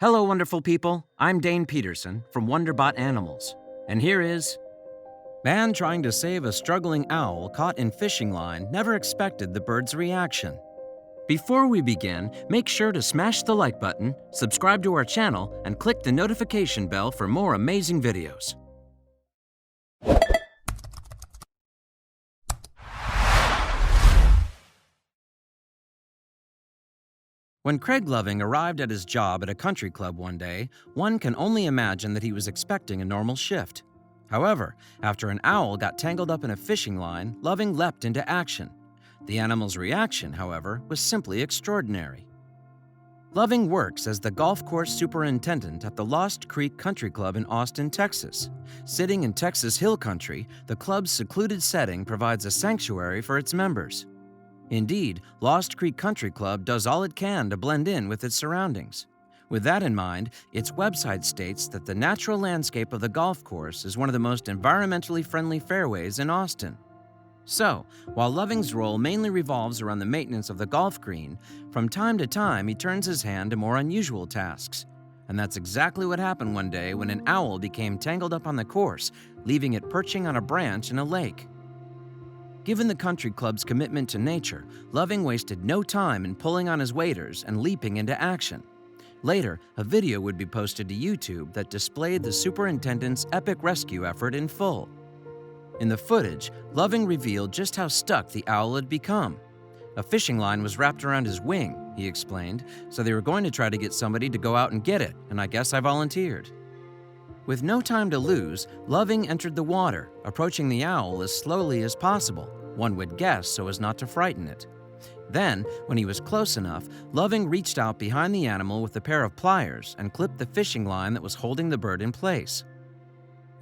Hello, wonderful people. I'm Dane Peterson from Wonderbot Animals. And here is Man trying to save a struggling owl caught in fishing line never expected the bird's reaction. Before we begin, make sure to smash the like button, subscribe to our channel, and click the notification bell for more amazing videos. When Craig Loving arrived at his job at a country club one day, one can only imagine that he was expecting a normal shift. However, after an owl got tangled up in a fishing line, Loving leapt into action. The animal's reaction, however, was simply extraordinary. Loving works as the golf course superintendent at the Lost Creek Country Club in Austin, Texas. Sitting in Texas Hill Country, the club's secluded setting provides a sanctuary for its members. Indeed, Lost Creek Country Club does all it can to blend in with its surroundings. With that in mind, its website states that the natural landscape of the golf course is one of the most environmentally friendly fairways in Austin. So, while Loving's role mainly revolves around the maintenance of the golf green, from time to time he turns his hand to more unusual tasks. And that's exactly what happened one day when an owl became tangled up on the course, leaving it perching on a branch in a lake. Given the country club's commitment to nature, Loving wasted no time in pulling on his waders and leaping into action. Later, a video would be posted to YouTube that displayed the superintendent's epic rescue effort in full. In the footage, Loving revealed just how stuck the owl had become. A fishing line was wrapped around his wing, he explained, so they were going to try to get somebody to go out and get it, and I guess I volunteered. With no time to lose, Loving entered the water, approaching the owl as slowly as possible, one would guess so as not to frighten it. Then, when he was close enough, Loving reached out behind the animal with a pair of pliers and clipped the fishing line that was holding the bird in place.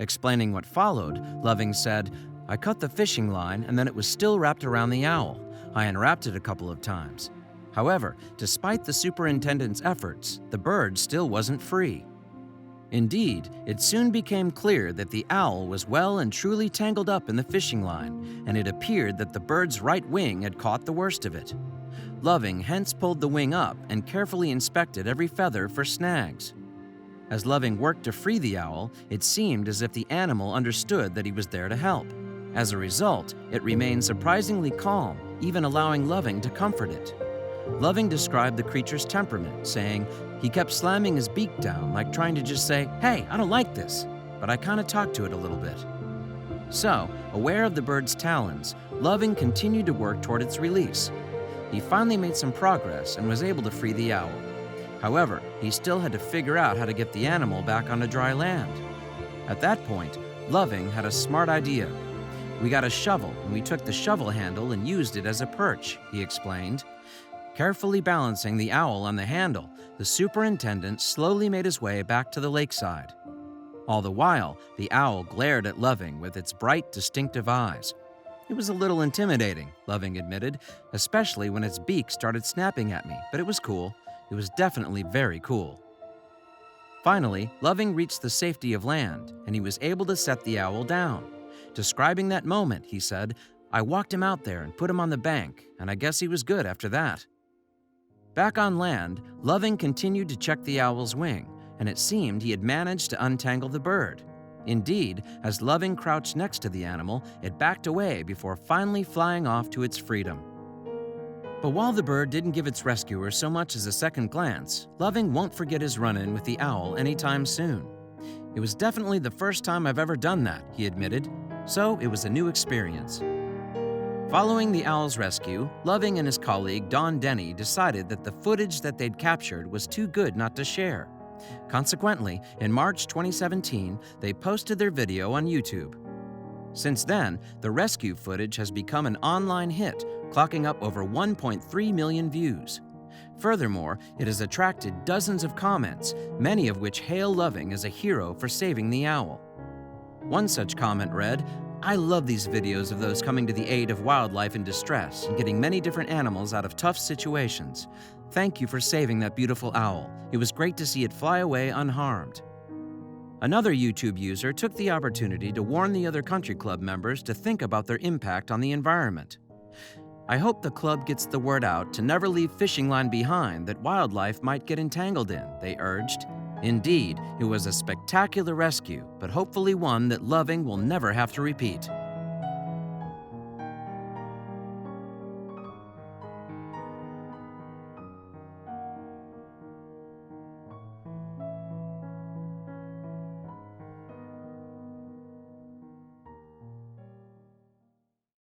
Explaining what followed, Loving said, "I cut the fishing line and then it was still wrapped around the owl. I unwrapped it a couple of times. However, despite the superintendent's efforts, the bird still wasn't free." Indeed, it soon became clear that the owl was well and truly tangled up in the fishing line, and it appeared that the bird's right wing had caught the worst of it. Loving hence pulled the wing up and carefully inspected every feather for snags. As Loving worked to free the owl, it seemed as if the animal understood that he was there to help. As a result, it remained surprisingly calm, even allowing Loving to comfort it. Loving described the creature's temperament, saying, "He kept slamming his beak down, like trying to just say, 'Hey, I don't like this,' but I kind of talked to it a little bit." So, aware of the bird's talons, Loving continued to work toward its release. He finally made some progress and was able to free the owl. However, he still had to figure out how to get the animal back onto dry land. At that point, Loving had a smart idea. "We got a shovel, and we took the shovel handle and used it as a perch," he explained. Carefully balancing the owl on the handle, the superintendent slowly made his way back to the lakeside. All the while, the owl glared at Loving with its bright, distinctive eyes. It was a little intimidating, Loving admitted, especially when its beak started snapping at me, but it was cool. It was definitely very cool. Finally, Loving reached the safety of land, and he was able to set the owl down. Describing that moment, he said, "I walked him out there and put him on the bank, and I guess he was good after that." Back on land, Loving continued to check the owl's wing, and it seemed he had managed to untangle the bird. Indeed, as Loving crouched next to the animal, it backed away before finally flying off to its freedom. But while the bird didn't give its rescuer so much as a second glance, Loving won't forget his run-in with the owl anytime soon. "It was definitely the first time I've ever done that," he admitted, so it was a new experience. Following the owl's rescue, Loving and his colleague Don Denny decided that the footage that they'd captured was too good not to share. Consequently, in March 2017, they posted their video on YouTube. Since then, the rescue footage has become an online hit, clocking up over 1.3 million views. Furthermore, it has attracted dozens of comments, many of which hail Loving as a hero for saving the owl. One such comment read, "I love these videos of those coming to the aid of wildlife in distress and getting many different animals out of tough situations. Thank you for saving that beautiful owl. It was great to see it fly away unharmed." Another YouTube user took the opportunity to warn the other country club members to think about their impact on the environment. I hope the club gets the word out to never leave fishing line behind that wildlife might get entangled in, they urged. Indeed, it was a spectacular rescue, but hopefully one that Loving will never have to repeat.